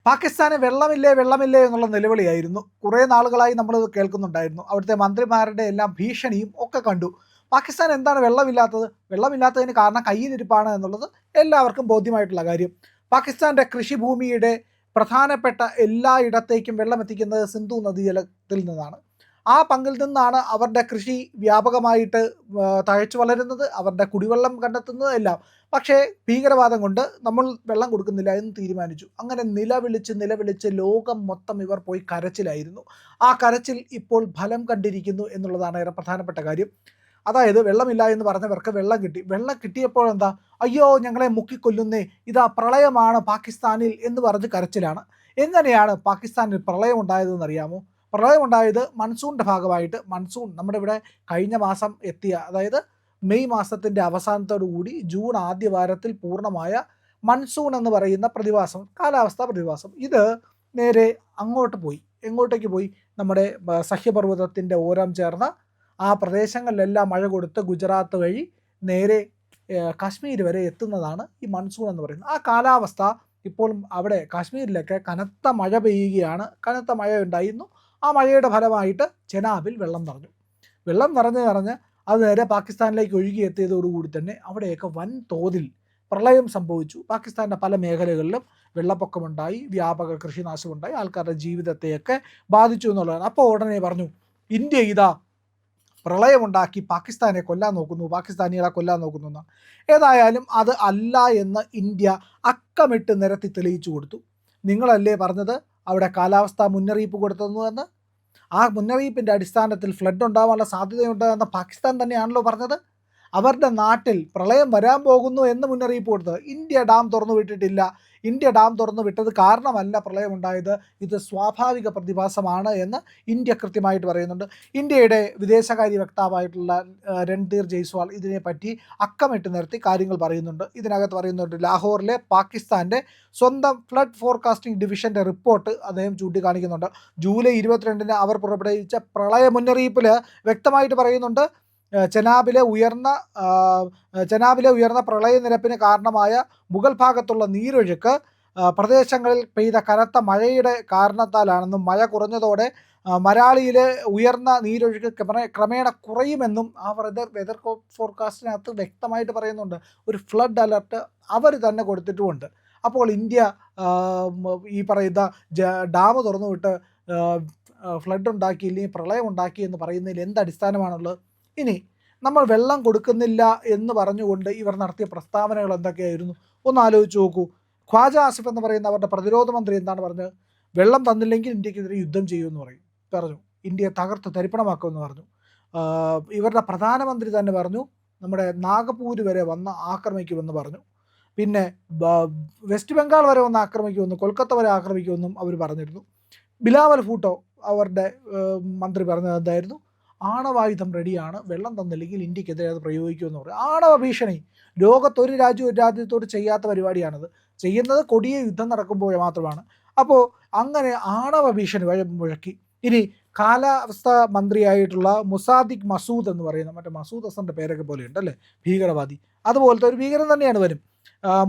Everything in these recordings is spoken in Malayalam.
പാകിസ്ഥാന് വെള്ളമില്ലേ വെള്ളമില്ലേ എന്നുള്ള നിലവിളിയായിരുന്നു. കുറേ നാളുകളായി നമ്മളിത് കേൾക്കുന്നുണ്ടായിരുന്നു. അവിടുത്തെ മന്ത്രിമാരുടെ എല്ലാം ഭീഷണിയും ഒക്കെ കണ്ടു. പാകിസ്ഥാൻ എന്താണ് വെള്ളമില്ലാത്തത്? വെള്ളമില്ലാത്തതിന് കാരണം കയ്യിലിരിപ്പാണ് എന്നുള്ളത് എല്ലാവർക്കും ബോധ്യമായിട്ടുള്ള കാര്യം. പാകിസ്ഥാൻ്റെ കൃഷിഭൂമിയുടെ പ്രധാനപ്പെട്ട എല്ലായിടത്തേക്കും വെള്ളം എത്തിക്കുന്നത് സിന്ധു നദീജലത്തിൽ നിന്നാണ്. ആ പങ്കിൽ നിന്നാണ് അവരുടെ കൃഷി വ്യാപകമായിട്ട് തഴച്ചു വളരുന്നത്, അവരുടെ കുടിവെള്ളം കണ്ടെത്തുന്നത് എല്ലാം. പക്ഷേ ഭീകരവാദം കൊണ്ട് നമ്മൾ വെള്ളം കൊടുക്കുന്നില്ല എന്ന് തീരുമാനിച്ചു. അങ്ങനെ നിലവിളിച്ച് ലോകം മൊത്തം ഇവർ പോയി കരച്ചിലായിരുന്നു. ആ കരച്ചിൽ ഇപ്പോൾ ഫലം കണ്ടിരിക്കുന്നു എന്നുള്ളതാണ് ഏറെ പ്രധാനപ്പെട്ട കാര്യം. അതായത് വെള്ളമില്ല എന്ന് പറഞ്ഞവർക്ക് വെള്ളം കിട്ടി. വെള്ളം കിട്ടിയപ്പോൾ എന്താ, അയ്യോ ഞങ്ങളെ മുക്കിക്കൊല്ലുന്നേ, ഇതാ പ്രളയമാണ് പാകിസ്ഥാനിൽ എന്ന് പറഞ്ഞ് കരച്ചിലാണ്. എങ്ങനെയാണ് പാകിസ്ഥാനിൽ പ്രളയം ഉണ്ടായതെന്ന് അറിയാമോ? പ്രളയം ഉണ്ടായത് മൺസൂണിൻ്റെ ഭാഗമായിട്ട്. മൺസൂൺ നമ്മുടെ ഇവിടെ കഴിഞ്ഞ മാസം എത്തിയ, അതായത് മെയ് മാസത്തിൻ്റെ അവസാനത്തോടു കൂടി ജൂൺ ആദ്യ വാരത്തിൽ പൂർണ്ണമായ മൺസൂൺ എന്ന് പറയുന്ന പ്രതിഭാസം, കാലാവസ്ഥാ പ്രതിഭാസം, ഇത് നേരെ അങ്ങോട്ട് പോയി. എങ്ങോട്ടേക്ക് പോയി? നമ്മുടെ സഹ്യപർവ്വതത്തിൻ്റെ ഓരം ചേർന്ന ആ പ്രദേശങ്ങളിലെല്ലാം മഴ കൊടുത്ത് ഗുജറാത്ത് വഴി നേരെ കാശ്മീർ വരെ എത്തുന്നതാണ് ഈ മൺസൂൺ എന്ന് പറയുന്നത്. ആ കാലാവസ്ഥ ഇപ്പോൾ അവിടെ കാശ്മീരിലൊക്കെ കനത്ത മഴ പെയ്യുകയാണ്. കനത്ത മഴ ഉണ്ടായിരുന്നു. ആ മഴയുടെ ഫലമായിട്ട് ചെനാബിൽ വെള്ളം നിറഞ്ഞ് അത് നേരെ പാകിസ്ഥാനിലേക്ക് ഒഴുകിയെത്തിയതോടുകൂടി തന്നെ അവിടെയൊക്കെ വൻ തോതിൽ പ്രളയം സംഭവിച്ചു. പാകിസ്ഥാൻ്റെ പല മേഖലകളിലും വെള്ളപ്പൊക്കമുണ്ടായി, വ്യാപക കൃഷിനാശമുണ്ടായി, ആൾക്കാരുടെ ജീവിതത്തെയൊക്കെ ബാധിച്ചു എന്നുള്ളതാണ്. അപ്പോൾ ഉടനെ പറഞ്ഞു, ഇന്ത്യ ഇതാ പ്രളയമുണ്ടാക്കി പാകിസ്ഥാനികളെ കൊല്ലാൻ നോക്കുന്നു എന്നാണ്. ഏതായാലും അത് അല്ല എന്ന് ഇന്ത്യ അക്കമിട്ട് നിരത്തി തെളിയിച്ചു കൊടുത്തു. നിങ്ങളല്ലേ പറഞ്ഞത് അവിടെ കാലാവസ്ഥാ മുന്നറിയിപ്പ് കൊടുത്തതെന്ന് എന്ന്? ആ മുന്നറിയിപ്പിൻ്റെ അടിസ്ഥാനത്തിൽ ഫ്ലഡ് ഉണ്ടാവാനുള്ള സാധ്യതയുണ്ട് എന്ന് പാകിസ്ഥാൻ തന്നെയാണല്ലോ പറഞ്ഞത്. അവരുടെ നാട്ടിൽ പ്രളയം വരാൻ പോകുന്നു എന്ന് മുന്നറിയിപ്പ് കൊടുത്തത്. ഇന്ത്യ ഡാം തുറന്നു വിട്ടിട്ടില്ല. ഇന്ത്യ ഡാം തുറന്നു വിട്ടത് കാരണമല്ല പ്രളയമുണ്ടായത്, ഇത് സ്വാഭാവിക പ്രതിഭാസമാണ് എന്ന് ഇന്ത്യ കൃത്യമായിട്ട് പറയുന്നുണ്ട്. ഇന്ത്യയുടെ വിദേശകാര്യ വക്താവായിട്ടുള്ള രൺധീർ ജയ്സ്വാൾ ഇതിനെപ്പറ്റി അക്കമിട്ട് നിർത്തി കാര്യങ്ങൾ പറയുന്നുണ്ട്. ഇതിനകത്ത് പറയുന്നുണ്ട്, ലാഹോറിലെ പാകിസ്ഥാൻ്റെ സ്വന്തം ഫ്ലഡ് ഫോർകാസ്റ്റിംഗ് ഡിവിഷൻ്റെ റിപ്പോർട്ട് അദ്ദേഹം ചൂണ്ടിക്കാണിക്കുന്നുണ്ട്. ജൂലൈ 22 അവർ പുറപ്പെടുവിച്ച പ്രളയ മുന്നറിയിപ്പിൽ വ്യക്തമായിട്ട് പറയുന്നുണ്ട്, ചെനാബിലെ ഉയർന്ന പ്രളയനിരപ്പിന് കാരണമായ മുകൾ ഭാഗത്തുള്ള നീരൊഴുക്ക് പ്രദേശങ്ങളിൽ പെയ്ത കനത്ത മഴയുടെ കാരണത്താലാണെന്നും മഴ കുറഞ്ഞതോടെ മരാളിയിലെ ഉയർന്ന നീരൊഴുക്ക് ക്രമേണ കുറയുമെന്നും ആ വെതർ ഫോർകാസ്റ്റിനകത്ത് വ്യക്തമായിട്ട് പറയുന്നുണ്ട്. ഒരു ഫ്ലഡ് അലർട്ട് അവർ തന്നെ കൊടുത്തിട്ടുമുണ്ട്. അപ്പോൾ ഇന്ത്യ ഈ പറയുന്ന ഡാം തുറന്നു വിട്ട് ഫ്ലഡ് ഉണ്ടാക്കി, ഇല്ലെങ്കിൽ പ്രളയം ഉണ്ടാക്കി എന്ന് പറയുന്നതിൽ എന്ത് അടിസ്ഥാനമാണുള്ളത്? ഇനി നമ്മൾ വെള്ളം കൊടുക്കുന്നില്ല എന്ന് പറഞ്ഞുകൊണ്ട് ഇവർ നടത്തിയ പ്രസ്താവനകൾ എന്തൊക്കെയായിരുന്നു ഒന്ന് ആലോചിച്ച് നോക്കൂ. ഖ്വാജ ആസിഫ് എന്ന് പറയുന്ന അവരുടെ പ്രതിരോധ മന്ത്രി എന്താണ് പറഞ്ഞത്? വെള്ളം തന്നില്ലെങ്കിൽ ഇന്ത്യക്കെതിരെ യുദ്ധം ചെയ്യുമെന്ന് പറഞ്ഞു. ഇന്ത്യയെ തകർത്ത് തരിപ്പണമാക്കുമെന്ന് പറഞ്ഞു. ഇവരുടെ പ്രധാനമന്ത്രി തന്നെ പറഞ്ഞു, നമ്മുടെ നാഗപൂർ വരെ വന്ന് ആക്രമിക്കുമെന്ന് പറഞ്ഞു. പിന്നെ വെസ്റ്റ് ബംഗാൾ വരെ വന്ന് ആക്രമിക്കുമെന്നും കൊൽക്കത്ത വരെ ആക്രമിക്കുമെന്നും അവർ പറഞ്ഞിരുന്നു. ബിലാവൽ ഭൂട്ടോ അവരുടെ മന്ത്രി പറഞ്ഞത് എന്തായിരുന്നു? ആണവായുധം റെഡിയാണ്, വെള്ളം തന്നില്ലെങ്കിൽ ഇന്ത്യക്കെതിരെ അത് പ്രയോഗിക്കുമെന്ന് പറയും. ആണവ ഭീഷണി ലോകത്തൊരു രാജ്യത്തോട് ചെയ്യാത്ത പരിപാടിയാണത്. ചെയ്യുന്നത് കൊടിയ യുദ്ധം നടക്കുമ്പോൾ മാത്രമാണ്. അപ്പോൾ അങ്ങനെ ആണവ ഭീഷണി മുഴക്കി. ഇനി കാലാവസ്ഥാ മന്ത്രിയായിട്ടുള്ള മുസാദിഖ് മസൂദ് എന്ന് പറയുന്ന, മറ്റേ മസൂദ് ഹസൻ്റെ പേരൊക്കെ പോലെയുണ്ട് അല്ലേ, ഭീകരവാദി, അതുപോലത്തെ ഒരു ഭീകരൻ തന്നെയാണ് വരും.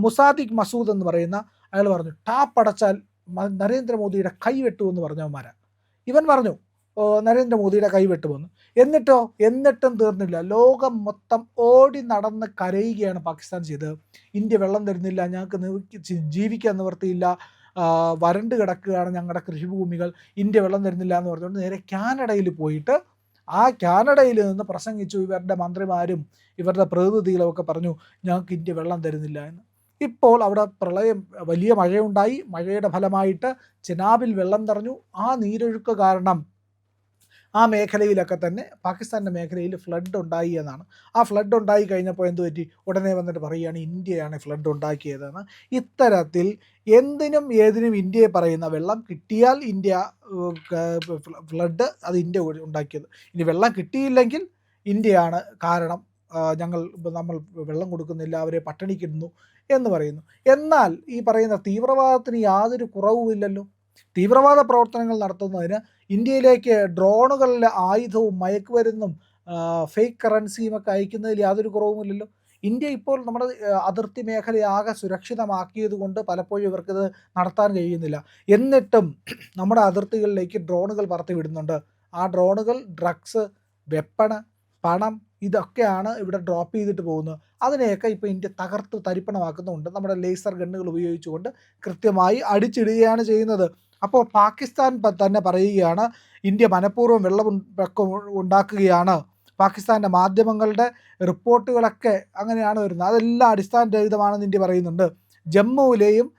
മുസാദിഖ് മസൂദ് എന്ന് പറയുന്ന അയാൾ പറഞ്ഞു, ടാപ്പ് അടച്ചാൽ നരേന്ദ്രമോദിയുടെ കൈ വെട്ടുമെന്ന് പറഞ്ഞവന്മാരാ. ഇവൻ പറഞ്ഞു നരേന്ദ്രമോദിയുടെ കൈവെട്ടുമെന്ന്. എന്നിട്ടും തീർന്നില്ല. ലോകം മൊത്തം ഓടി നടന്ന് കരയുകയാണ് പാകിസ്ഥാൻ ചെയ്തത്. ഇന്ത്യ വെള്ളം തരുന്നില്ല, ഞങ്ങൾക്ക് ജീവിക്കാൻ നിവൃത്തിയില്ല, വരണ്ട് കിടക്കുകയാണ് ഞങ്ങളുടെ കൃഷിഭൂമികൾ, ഇന്ത്യ വെള്ളം തരുന്നില്ല എന്ന് പറഞ്ഞുകൊണ്ട് നേരെ കാനഡയിൽ പോയിട്ട് ആ കാനഡയിൽ നിന്ന് പ്രസംഗിച്ചു. ഇവരുടെ മന്ത്രിമാരും ഇവരുടെ പ്രതിനിധികളുമൊക്കെ പറഞ്ഞു, ഞങ്ങൾക്ക് ഇന്ത്യ വെള്ളം തരുന്നില്ല എന്ന്. ഇപ്പോൾ അവിടെ വലിയ മഴയുണ്ടായി. മഴയുടെ ഫലമായിട്ട് ചെനാബിൽ വെള്ളം നിറഞ്ഞു. ആ നീരൊഴുക്ക് കാരണം ആ മേഖലയിലൊക്കെ തന്നെ പാകിസ്ഥാൻ്റെ മേഖലയിൽ ഫ്ലഡ് ഉണ്ടായി എന്നാണ്. ആ ഫ്ലഡ് ഉണ്ടായി കഴിഞ്ഞപ്പോൾ എന്ത് പറ്റി? ഉടനെ വന്നിട്ട് പറയുകയാണ് ഇന്ത്യയാണ് ഫ്ലഡ് ഉണ്ടാക്കിയതെന്ന്. ഇത്തരത്തിൽ എന്തിനും ഏതിനും ഇന്ത്യയെ പറയുന്ന, വെള്ളം കിട്ടിയാൽ ഇന്ത്യ ഫ്ലഡ് അത് ഇന്ത്യ ഉണ്ടാക്കിയത്, ഇനി വെള്ളം കിട്ടിയില്ലെങ്കിൽ ഇന്ത്യയാണ് കാരണം, നമ്മൾ വെള്ളം കൊടുക്കുന്നില്ല, അവരെ പട്ടിണിക്കിടുന്നു എന്ന് പറയുന്നു. എന്നാൽ ഈ പറയുന്ന തീവ്രവാദത്തിന് യാതൊരു കുറവുമില്ലല്ലോ. തീവ്രവാദ പ്രവർത്തനങ്ങൾ നടത്തുന്നതിന് ഇന്ത്യയിലേക്ക് ഡ്രോണുകളിലെ ആയുധവും മയക്കുമരുന്നും ഫേക്ക് കറൻസിയും ഒക്കെ അയക്കുന്നതിൽ യാതൊരു കുറവുമില്ലല്ലോ. ഇന്ത്യ ഇപ്പോൾ നമ്മുടെ അതിർത്തി മേഖലയാകെ സുരക്ഷിതമാക്കിയത് കൊണ്ട് പലപ്പോഴും ഇവർക്കിത് നടത്താൻ കഴിയുന്നില്ല. എന്നിട്ടും നമ്മുടെ അതിർത്തികളിലേക്ക് ഡ്രോണുകൾ പറത്തി വിടുന്നുണ്ട്. ആ ഡ്രോണുകൾ ഡ്രഗ്സ്, വെപ്പണ്, പണം ഇതൊക്കെയാണ് ഇവിടെ ഡ്രോപ്പ് ചെയ്തിട്ട് പോകുന്നത്. അതിനെയൊക്കെ ഇപ്പോൾ ഇന്ത്യ തകർത്ത് തരിപ്പണമാക്കുന്നുണ്ട്. നമ്മുടെ ലേസർ ഗണ്ണുകൾ ഉപയോഗിച്ചുകൊണ്ട് കൃത്യമായി അടിച്ചിടുകയാണ് ചെയ്യുന്നത്. അപ്പോൾ പാകിസ്ഥാൻ തന്നെ പറയുകയാണ് ഇന്ത്യ മനഃപൂർവ്വം വെള്ളപ്പൊക്കം ഉണ്ടാക്കുകയാണ്. പാകിസ്ഥാൻ്റെ മാധ്യമങ്ങളുടെ റിപ്പോർട്ടുകളൊക്കെ അങ്ങനെയാണ് വരുന്നത്. അതെല്ലാം അടിസ്ഥാനരഹിതമാണെന്ന് ഇന്ത്യ പറയുന്നുണ്ട്. ജമ്മുവിലെയും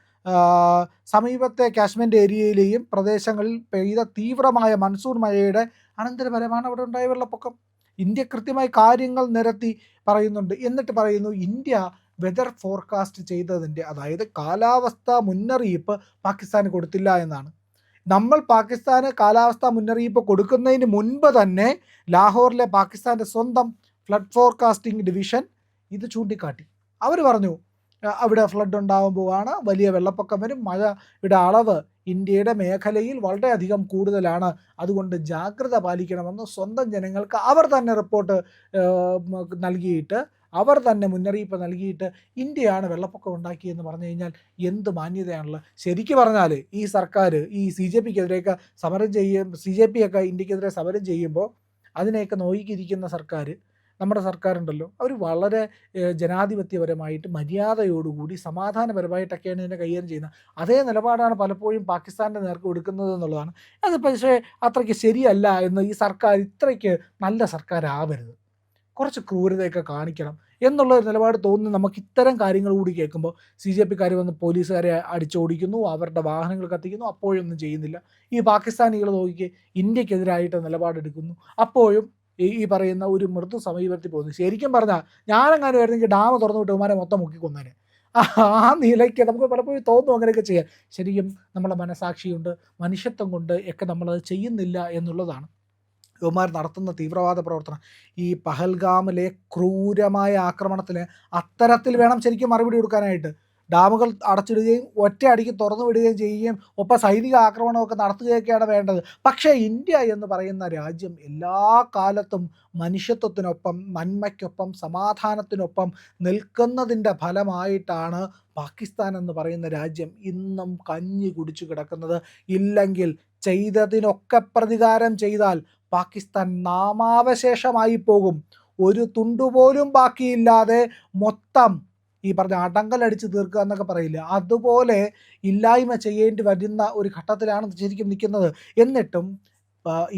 സമീപത്തെ കാശ്മീർ ഏരിയയിലെയും പ്രദേശങ്ങളിൽ പെയ്ത തീവ്രമായ മൺസൂൺ മഴയുടെ അനന്തരഫലമാണ് അവിടെ ഉണ്ടായ വെള്ളപ്പൊക്കം. ഇന്ത്യ കൃത്യമായി കാര്യങ്ങൾ നിരത്തി പറയുന്നുണ്ട്. എന്നിട്ട് പറയുന്നു ഇന്ത്യ വെതർ ഫോർകാസ്റ്റ് ചെയ്തതിൻ്റെ, അതായത് കാലാവസ്ഥാ മുന്നറിയിപ്പ് പാകിസ്ഥാന് കൊടുത്തില്ല എന്നാണ്. നമ്മൾ പാകിസ്ഥാന് കാലാവസ്ഥാ മുന്നറിയിപ്പ് കൊടുക്കുന്നതിന് മുൻപ് തന്നെ ലാഹോറിലെ പാകിസ്ഥാൻ്റെ സ്വന്തം ഫ്ലഡ് ഫോർകാസ്റ്റിംഗ് ഡിവിഷൻ ഇത് ചൂണ്ടിക്കാട്ടി. അവർ പറഞ്ഞു അവിടെ ഫ്ലഡ് ഉണ്ടാകാൻ പോവാണ്, വലിയ വെള്ളപ്പൊക്കം വരും, മഴയുടെ അളവ് ഇന്ത്യയുടെ മേഖലയിൽ വളരെയധികം കൂടുതലാണ്, അതുകൊണ്ട് ജാഗ്രത പാലിക്കണമെന്ന് സ്വന്തം ജനങ്ങൾക്ക് അവർ തന്നെ റിപ്പോർട്ട് നൽകിയിട്ട്, അവർ തന്നെ മുന്നറിയിപ്പ് നൽകിയിട്ട് ഇന്ത്യയാണ് വെള്ളപ്പൊക്കം ഉണ്ടാക്കിയെന്ന് പറഞ്ഞു കഴിഞ്ഞാൽ എന്ത് മാന്യതയാണുള്ളത്? ശരിക്കും പറഞ്ഞാൽ ഈ സർക്കാർ ഈ CJPക്കെതിരെയൊക്കെ സമരം CJP ഒക്കെ ഇന്ത്യക്കെതിരെ സമരം ചെയ്യുമ്പോൾ അതിനെയൊക്കെ നോക്കിയിരിക്കുന്ന സർക്കാർ, നമ്മുടെ സർക്കാരുണ്ടല്ലോ, അവർ വളരെ ജനാധിപത്യപരമായിട്ട് മര്യാദയോടുകൂടി സമാധാനപരമായിട്ടൊക്കെയാണ് ഇതിനെ കൈകാര്യം ചെയ്യുന്നത്. അതേ നിലപാടാണ് പലപ്പോഴും പാകിസ്ഥാൻ്റെ നേർക്ക് കൊടുക്കുന്നത് എന്നുള്ളതാണ്. അത് പക്ഷേ അത്രയ്ക്ക് ശരിയല്ല എന്ന് ഈ സർക്കാർ ഇത്രയ്ക്ക് നല്ല സർക്കാരാവരുത്, കുറച്ച് ക്രൂരതയൊക്കെ കാണിക്കണം എന്നുള്ള ഒരു നിലപാട് തോന്നുന്നു നമുക്ക് ഇത്തരം കാര്യങ്ങൾ കൂടി കേൾക്കുമ്പോൾ. CJPക്കാർ വന്ന് പോലീസുകാരെ അടിച്ചോടിക്കുന്നു, അവരുടെ വാഹനങ്ങൾ കത്തിക്കുന്നു, അപ്പോഴൊന്നും ചെയ്യുന്നില്ല. ഈ പാകിസ്ഥാനികൾ നോക്കി ഇന്ത്യക്കെതിരായിട്ട് നിലപാടെടുക്കുന്നു, അപ്പോഴും ഈ പറയുന്ന ഒരു മൃദു സമീപനത്തിൽ പോകുന്നു. ശരിക്കും പറഞ്ഞാൽ ഞാനെങ്ങാനും ആയിരുന്നെങ്കിൽ ഡാം തുറന്നു വിട്ട് ഇവന്മാരെ മൊത്തം മുക്കിക്കൊന്നേനെ. ആ നിലയ്ക്ക് നമുക്ക് പലപ്പോഴും തോന്നും അങ്ങനെയൊക്കെ ചെയ്യാൻ. ശരിക്കും നമ്മളെ മനസാക്ഷിയുണ്ട്, മനുഷ്യത്വം കൊണ്ട് ഒക്കെ നമ്മളത് ചെയ്യുന്നില്ല എന്നുള്ളതാണ്. ഇവന്മാർ നടത്തുന്ന തീവ്രവാദ പ്രവർത്തനം, ഈ പഹൽഗാമിലെ ക്രൂരമായ ആക്രമണത്തിന് അത്തരത്തിൽ വേണം ശരിക്കും മറുപടി കൊടുക്കാനായിട്ട്. ഡാമുകൾ അടച്ചിടുകയും ഒറ്റയടിക്ക് തുറന്നു വിടുകയും ചെയ്യുകയും ഒപ്പം സൈനിക ആക്രമണമൊക്കെ നടത്തുകയൊക്കെയാണ് വേണ്ടത്. പക്ഷേ ഇന്ത്യ എന്ന് പറയുന്ന രാജ്യം എല്ലാ കാലത്തും മനുഷ്യത്വത്തിനൊപ്പം, നന്മയ്ക്കൊപ്പം, സമാധാനത്തിനൊപ്പം നിൽക്കുന്നതിൻ്റെ ഫലമായിട്ടാണ് പാകിസ്ഥാൻ എന്ന് പറയുന്ന രാജ്യം ഇന്നും കഞ്ഞി കുടിച്ചു കിടക്കുന്നത്. ഇല്ലെങ്കിൽ ചെയ്തതിനൊക്കെ പ്രതികാരം ചെയ്താൽ പാകിസ്ഥാൻ നാമാവശേഷമായി പോകും. ഒരു തുണ്ടുപോലും ബാക്കിയില്ലാതെ മൊത്തം ഈ പറഞ്ഞ അടങ്കലടിച്ച് തീർക്കുക എന്നൊക്കെ പറയില്ല, അതുപോലെ ഇല്ലായ്മ ചെയ്യേണ്ടി വരുന്ന ഒരു ഘട്ടത്തിലാണ് ശരിക്കും നിൽക്കുന്നത്. എന്നിട്ടും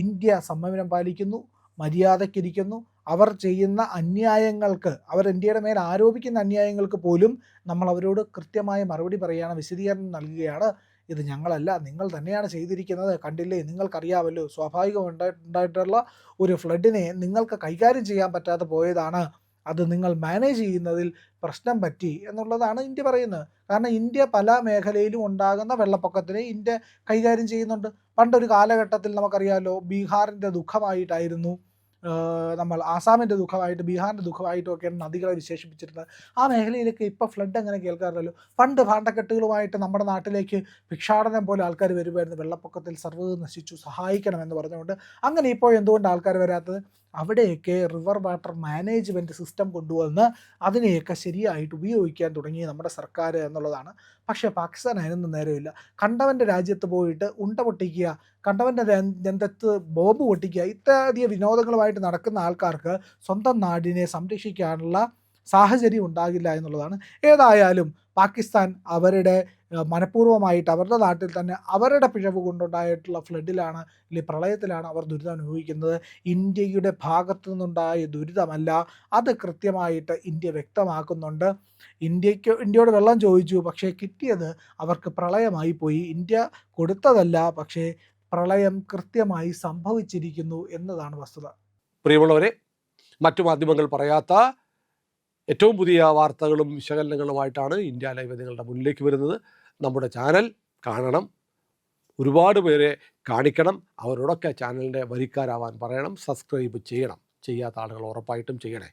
ഇന്ത്യ സംയമനം പാലിക്കുന്നു, മര്യാദയ്ക്കിരിക്കുന്നു. അവർ ചെയ്യുന്ന അന്യായങ്ങൾക്ക്, അവർ ഇന്ത്യയുടെ മേൽ ആരോപിക്കുന്ന അന്യായങ്ങൾക്ക് പോലും നമ്മൾ അവരോട് കൃത്യമായ മറുപടി പറയുകയാണ്, വിശദീകരണം നൽകുകയാണ്. ഇത് ഞങ്ങളല്ല, നിങ്ങൾ തന്നെയാണ് ചെയ്തിരിക്കുന്നത്, കണ്ടില്ലേ, നിങ്ങൾക്കറിയാമല്ലോ, സ്വാഭാവികമുണ്ടായിട്ടുള്ള ഒരു ഫ്ലഡിനെ നിങ്ങൾക്ക് കൈകാര്യം ചെയ്യാൻ പറ്റാതെ പോയതാണ്, അത് നിങ്ങൾ മാനേജ് ചെയ്യുന്നതിൽ പ്രശ്നം പറ്റി എന്നുള്ളതാണ് ഇന്ത്യ പറയുന്നത്. കാരണം ഇന്ത്യ പല മേഖലയിലും ഉണ്ടാകുന്ന വെള്ളപ്പൊക്കത്തിനെ ഇന്ത്യ കൈകാര്യം ചെയ്യുന്നുണ്ട്. പണ്ടൊരു കാലഘട്ടത്തിൽ നമുക്കറിയാമല്ലോ, ബീഹാറിൻ്റെ ദുഃഖമായിട്ടായിരുന്നു നമ്മൾ ആസാമിൻ്റെ ദുഃഖമായിട്ട്, ബീഹാറിൻ്റെ ദുഃഖമായിട്ടും ഒക്കെയാണ് നദികളെ വിശേഷിപ്പിച്ചിരുന്നത്. ആ മേഖലയിലേക്ക് ഇപ്പോൾ ഫ്ലഡ് അങ്ങനെ കേൾക്കാറില്ലല്ലോ. പണ്ട് ഭാണ്ഡക്കെട്ടുകളുമായിട്ട് നമ്മുടെ നാട്ടിലേക്ക് ഭിക്ഷാടനം പോലെ ആൾക്കാർ വരുമായിരുന്നു, വെള്ളപ്പൊക്കത്തിൽ സർവ്വതും നശിച്ചു, സഹായിക്കണമെന്ന് പറഞ്ഞുകൊണ്ട്. അങ്ങനെ ഇപ്പോൾ എന്തുകൊണ്ട് ആൾക്കാർ വരാത്തത്? അവിടെയൊക്കെ റിവർ വാട്ടർ മാനേജ്മെൻറ്റ് സിസ്റ്റം കൊണ്ടുവന്ന് അതിനെയൊക്കെ ശരിയായിട്ട് ഉപയോഗിക്കാൻ തുടങ്ങി നമ്മുടെ സർക്കാർ എന്നുള്ളതാണ്. പക്ഷേ പാകിസ്ഥാൻ അതിനൊന്നും നേരമില്ല. കണ്ടവൻ്റെ രാജ്യത്ത് പോയിട്ട് ഉണ്ട പൊട്ടിക്കുക, കണ്ടവൻ്റെ രംഗത്ത് ബോംബ് പൊട്ടിക്കുക, ഇത്യാദി വിനോദങ്ങളുമായിട്ട് നടക്കുന്ന ആൾക്കാർക്ക് സ്വന്തം നാടിനെ സംരക്ഷിക്കാനുള്ള സാഹചര്യം ഉണ്ടാകില്ല എന്നുള്ളതാണ്. ഏതായാലും പാകിസ്ഥാൻ അവരുടെ മനഃപൂർവ്വമായിട്ട് അവരുടെ നാട്ടിൽ തന്നെ അവരുടെ പിഴവ് കൊണ്ടുണ്ടായിട്ടുള്ള ഫ്ലഡിലാണ്, അല്ലെങ്കിൽ പ്രളയത്തിലാണ് അവർ ദുരിതം അനുഭവിക്കുന്നത്. ഇന്ത്യയുടെ ഭാഗത്തു നിന്നുണ്ടായ ദുരിതമല്ല, അത് കൃത്യമായിട്ട് ഇന്ത്യ വ്യക്തമാക്കുന്നുണ്ട്. ഇന്ത്യയോട് വെള്ളം ചോദിച്ചു, പക്ഷേ കിട്ടിയത് അവർക്ക് പ്രളയമായി പോയി. ഇന്ത്യ കൊടുത്തതല്ല, പക്ഷേ പ്രളയം കൃത്യമായി സംഭവിച്ചിരിക്കുന്നു എന്നതാണ് വസ്തുത. പ്രിയമുള്ളവരെ, മറ്റു മാധ്യമങ്ങൾ പറയാത്ത ഏറ്റവും പുതിയ വാർത്തകളും വിശകലനങ്ങളുമായിട്ടാണ് ഇന്ത്യ ലൈവ് നിങ്ങളുടെ മുന്നിലേക്ക് വരുന്നത്. നമ്മുടെ ചാനൽ കാണണം, ഒരുപാട് പേരെ കാണിക്കണം, അവരോടൊക്കെ ചാനലിൻ്റെ വരിക്കാരാവാൻ പറയണം, സബ്സ്ക്രൈബ് ചെയ്യണം. ചെയ്യാത്ത ആളുകൾ ഉറപ്പായിട്ടും ചെയ്യണേ.